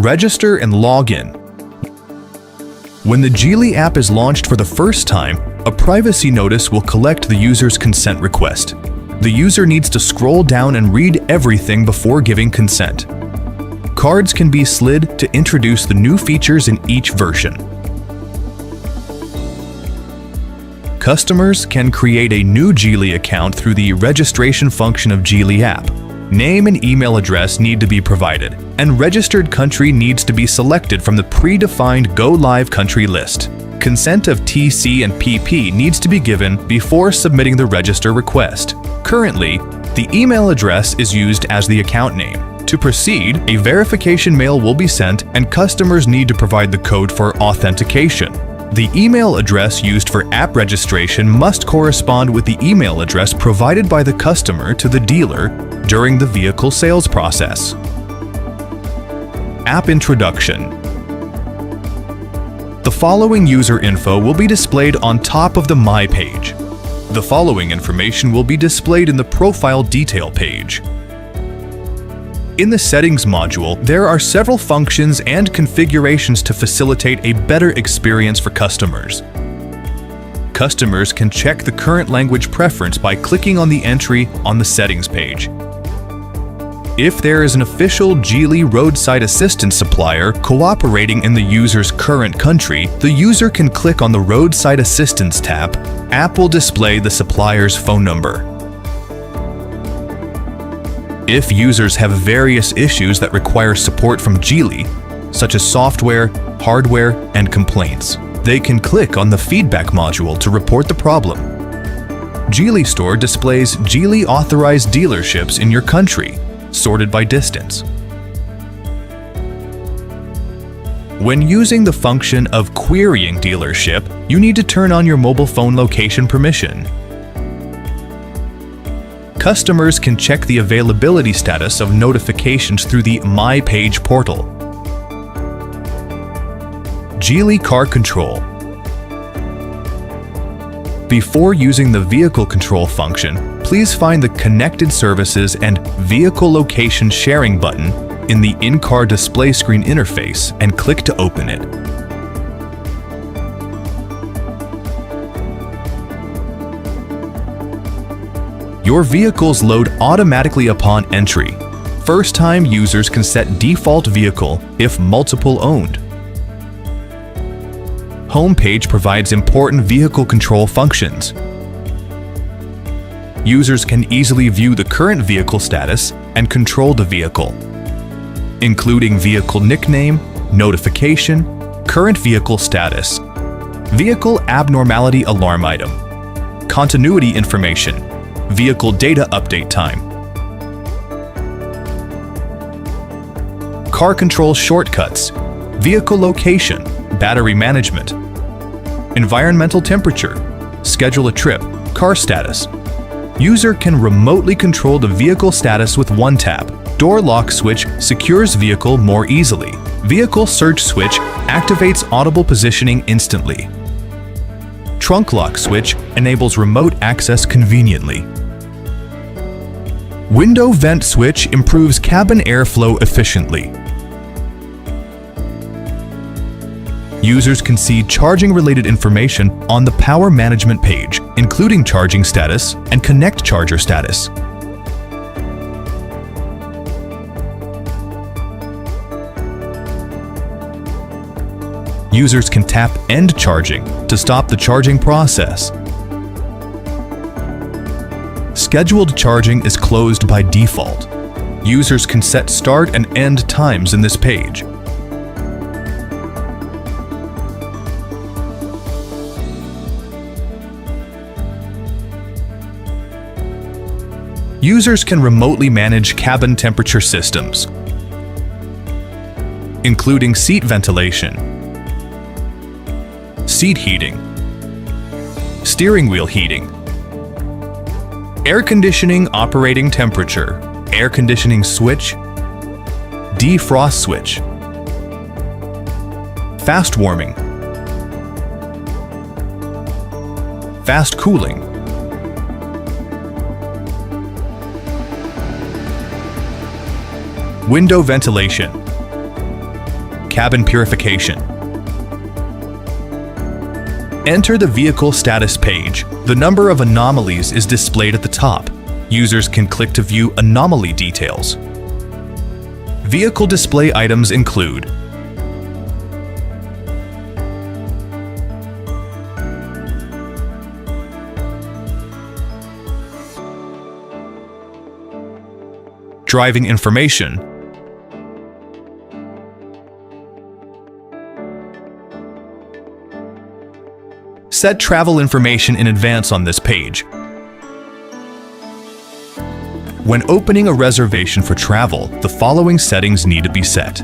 Register and log in. When the Geely app is launched for the first time, a privacy notice will collect the user's consent request. The user needs to scroll down and read everything before giving consent. Cards can be slid to introduce the new features in each version. Customers can create a new Geely account through the registration function of Geely app. Name and email address need to be provided, and registered country needs to be selected from the predefined Go Live country list. Consent of TC and PP needs to be given before submitting the register request. Currently, the email address is used as the account name. To proceed, a verification mail will be sent and customers need to provide the code for authentication. The email address used for app registration must correspond with the email address provided by the customer to the dealer during the vehicle sales process. App introduction. The following user info will be displayed on top of the My page. The following information will be displayed in the Profile Detail page. In the Settings module, there are several functions and configurations to facilitate a better experience for customers. Customers can check the current language preference by clicking on the entry on the Settings page. If there is an official Geely roadside assistance supplier cooperating in the user's current country, the user can click on the Roadside Assistance tab. App will display the supplier's phone number. If users have various issues that require support from Geely, such as software, hardware, and complaints, they can click on the Feedback module to report the problem. Geely Store displays Geely authorized dealerships in your country, sorted by distance. When using the function of querying dealership, you need to turn on your mobile phone location permission. Customers can check the availability status of notifications through the My Page portal. Geely Car Control. Before using the Vehicle Control function, please find the Connected Services and Vehicle Location Sharing button in the in-car display screen interface and click to open it. Your vehicles load automatically upon entry. First-time users can set default vehicle if multiple owned. Homepage provides important vehicle control functions. Users can easily view the current vehicle status and control the vehicle, including vehicle nickname, notification, current vehicle status, vehicle abnormality alarm item, continuity information, vehicle data update time, car control shortcuts, vehicle location, battery management, environmental temperature, schedule a trip, car status. User can remotely control the vehicle status with one tap. Door lock switch secures vehicle more easily. Vehicle search switch activates audible positioning instantly. Trunk lock switch enables remote access conveniently. Window vent switch improves cabin airflow efficiently. Users can see charging-related information on the power management page, including charging status and connect charger status. Users can tap End Charging to stop the charging process. Scheduled charging is closed by default. Users can set start and end times in this page. Users can remotely manage cabin temperature systems, including seat ventilation, seat heating, steering wheel heating, air conditioning operating temperature, air conditioning switch, defrost switch, fast warming, fast cooling, window ventilation, cabin purification. Enter the vehicle status page. The number of anomalies is displayed at the top. Users can click to view anomaly details. Vehicle display items include driving information, set travel information in advance on this page. When opening a reservation for travel, the following settings need to be set.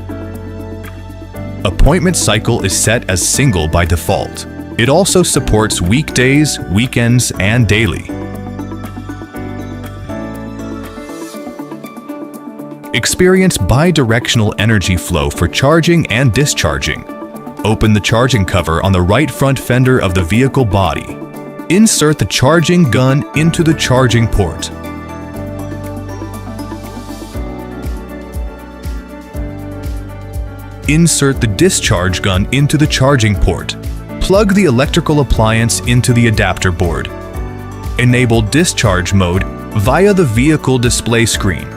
Appointment cycle is set as single by default. It also supports weekdays, weekends, and daily. Experience bi-directional energy flow for charging and discharging. Open the charging cover on the right front fender of the vehicle body. Insert the charging gun into the charging port. Insert the discharge gun into the charging port. Plug the electrical appliance into the adapter board. Enable discharge mode via the vehicle display screen.